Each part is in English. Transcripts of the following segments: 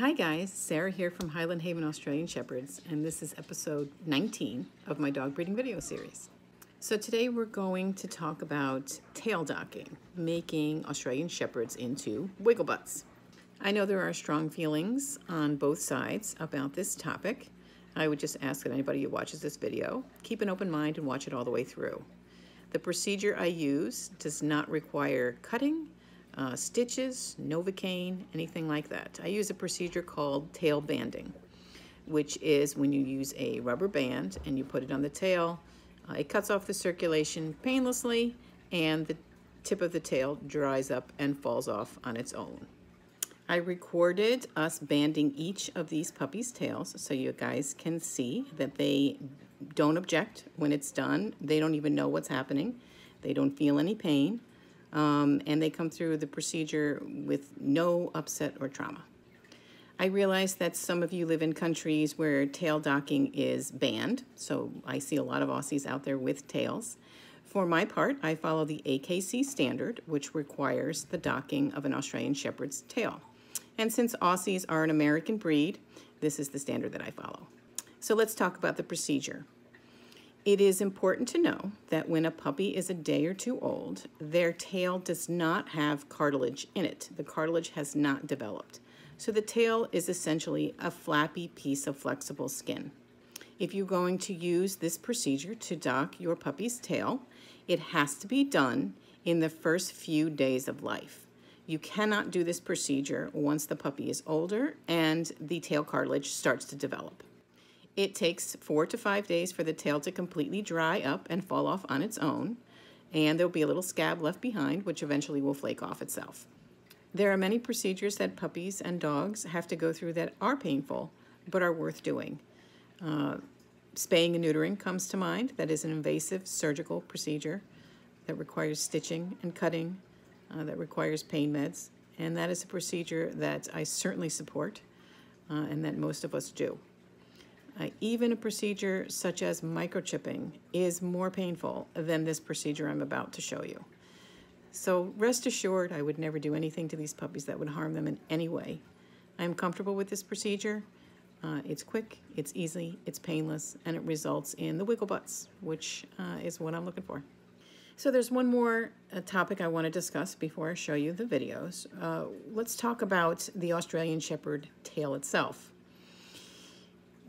Hi guys, Sarah here from Highland Haven Australian Shepherds, and this is episode 19 of my dog breeding video series. So today we're going to talk about tail docking, making Australian Shepherds into wiggle butts. I know there are strong feelings on both sides about this topic. I would just ask that anybody who watches this video keep an open mind and watch it all the way through. The procedure I use does not require cutting, stitches, Novocaine, anything like that. I use a procedure called tail banding, which is when you use a rubber band and you put it on the tail. It cuts off the circulation painlessly, and the tip of the tail dries up and falls off on its own. I recorded us banding each of these puppies' tails so you guys can see that they don't object when it's done. They don't even know what's happening. They don't feel any pain. And they come through the procedure with no upset or trauma. I realize that some of you live in countries where tail docking is banned, so I see a lot of Aussies out there with tails. For my part, I follow the AKC standard, which requires the docking of an Australian Shepherd's tail. And since Aussies are an American breed, this is the standard that I follow. So let's talk about the procedure. It is important to know that when a puppy is a day or two old, their tail does not have cartilage in it. The cartilage has not developed. So the tail is essentially a flappy piece of flexible skin. If you're going to use this procedure to dock your puppy's tail, it has to be done in the first few days of life. You cannot do this procedure once the puppy is older and the tail cartilage starts to develop. It takes 4 to 5 days for the tail to completely dry up and fall off on its own, and there'll be a little scab left behind, which eventually will flake off itself. There are many procedures that puppies and dogs have to go through that are painful, but are worth doing. Spaying and neutering comes to mind. That is an invasive surgical procedure that requires stitching and cutting, that requires pain meds, and that is a procedure that I certainly support and that most of us do. Even a procedure such as microchipping is more painful than this procedure I'm about to show you. So rest assured, I would never do anything to these puppies that would harm them in any way. I'm comfortable with this procedure. It's quick, it's easy, it's painless, and it results in the wiggle butts, which is what I'm looking for. So there's one more topic I want to discuss before I show you the videos. Let's talk about the Australian Shepherd tail itself.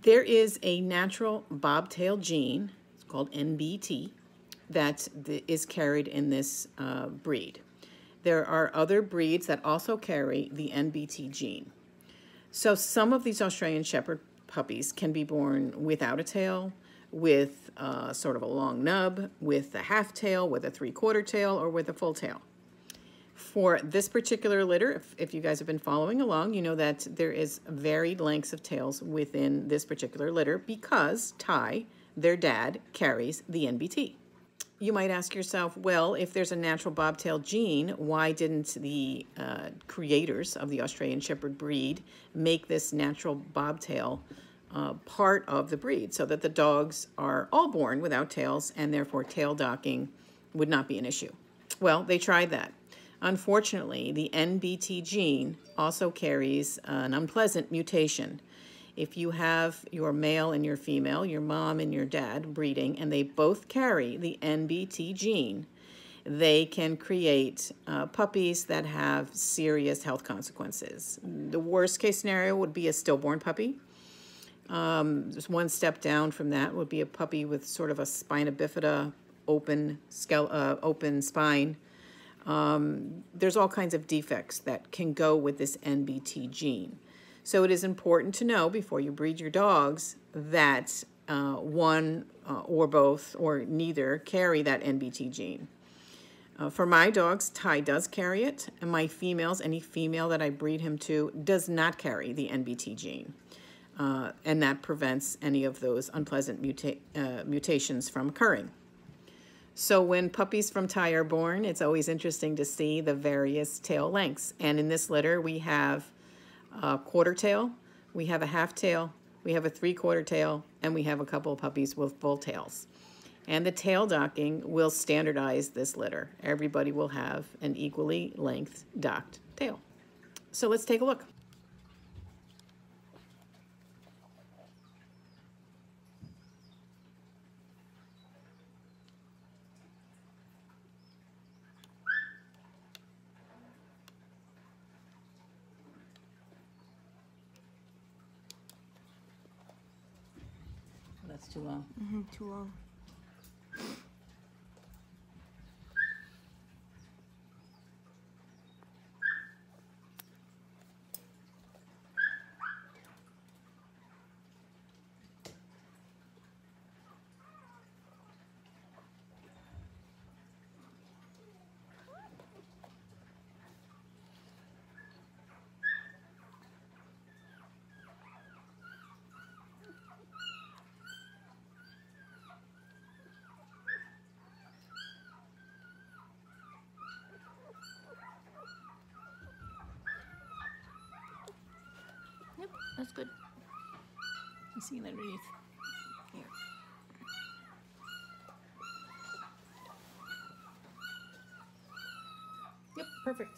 There is a natural bobtail gene, it's called NBT, that is carried in this breed. There are other breeds that also carry the NBT gene. So some of these Australian Shepherd puppies can be born without a tail, with sort of a long nub, with a half tail, with a 3/4 tail, or with a full tail. For this particular litter, if you guys have been following along, you know that there is varied lengths of tails within this particular litter because Ty, their dad, carries the NBT. You might ask yourself, well, if there's a natural bobtail gene, why didn't the creators of the Australian Shepherd breed make this natural bobtail part of the breed so that the dogs are all born without tails and therefore tail docking would not be an issue? Well, they tried that. Unfortunately, the NBT gene also carries an unpleasant mutation. If you have your male and your female, your mom and your dad breeding, and they both carry the NBT gene, they can create puppies that have serious health consequences. The worst case scenario would be a stillborn puppy. Just one step down from that would be a puppy with sort of a spina bifida, open spine. There's all kinds of defects that can go with this NBT gene. So it is important to know before you breed your dogs that one or both or neither carry that NBT gene. For my dogs, Ty does carry it, and my females, any female that I breed him to, does not carry the NBT gene. And that prevents any of those unpleasant mutations from occurring. So when puppies from Ty are born, it's always interesting to see the various tail lengths. And in this litter, we have a 1/4 tail, we have a half tail, we have a 3/4 tail, and we have a couple of puppies with full tails. And the tail docking will standardize this litter. Everybody will have an equally length docked tail. So let's take a look. that's too long. Too long. Yep, that's good. You see it underneath. Here. Yep, perfect.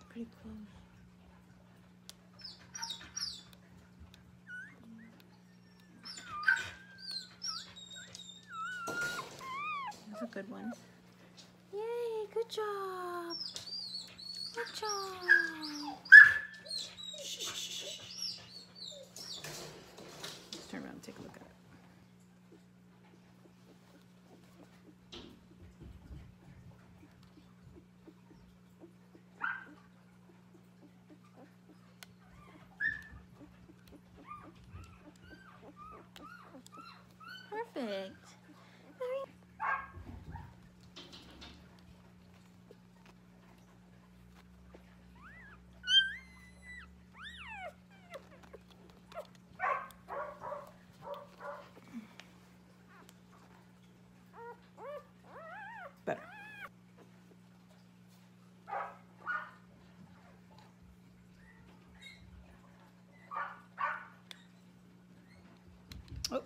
Pretty close. Those are good ones. Yay, good job. Good job. Let's turn around and take a look at it. Perfect. Better. Oh.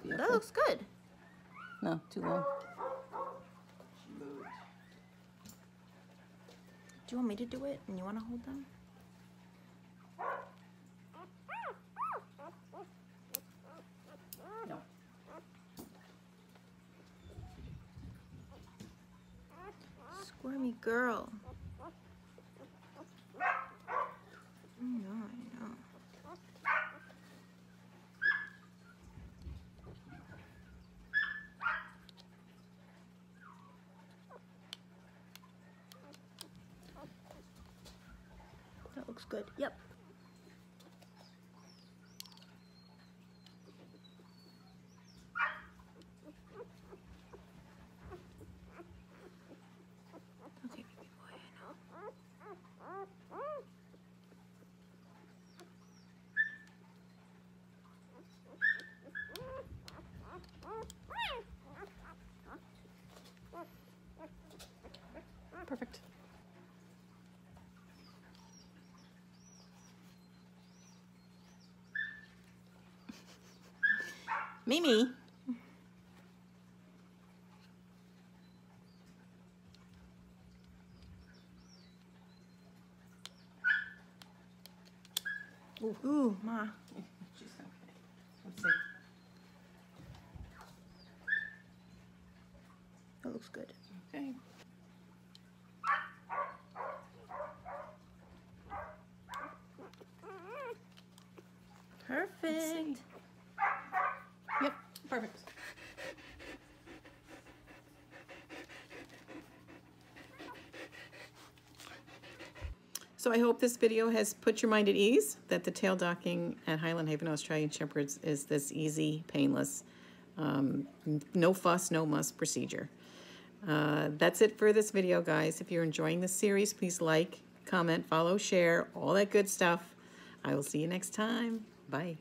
That looks good. No, too long. Do you want me to do it and you want to hold them? No. Squirmy girl. I know. That looks good. Yep. Okay, baby boy, I know. Perfect. Mimi. Ooh, Ma. She's okay. Let's see. That looks good. Okay. Perfect. Yep, perfect. So I hope this video has put your mind at ease that the tail docking at Highland Haven Australian Shepherds is this easy, painless, no fuss, no muss procedure. That's it for this video, guys. If you're enjoying this series, please like, comment, follow, share, all that good stuff. I will see you next time. Bye.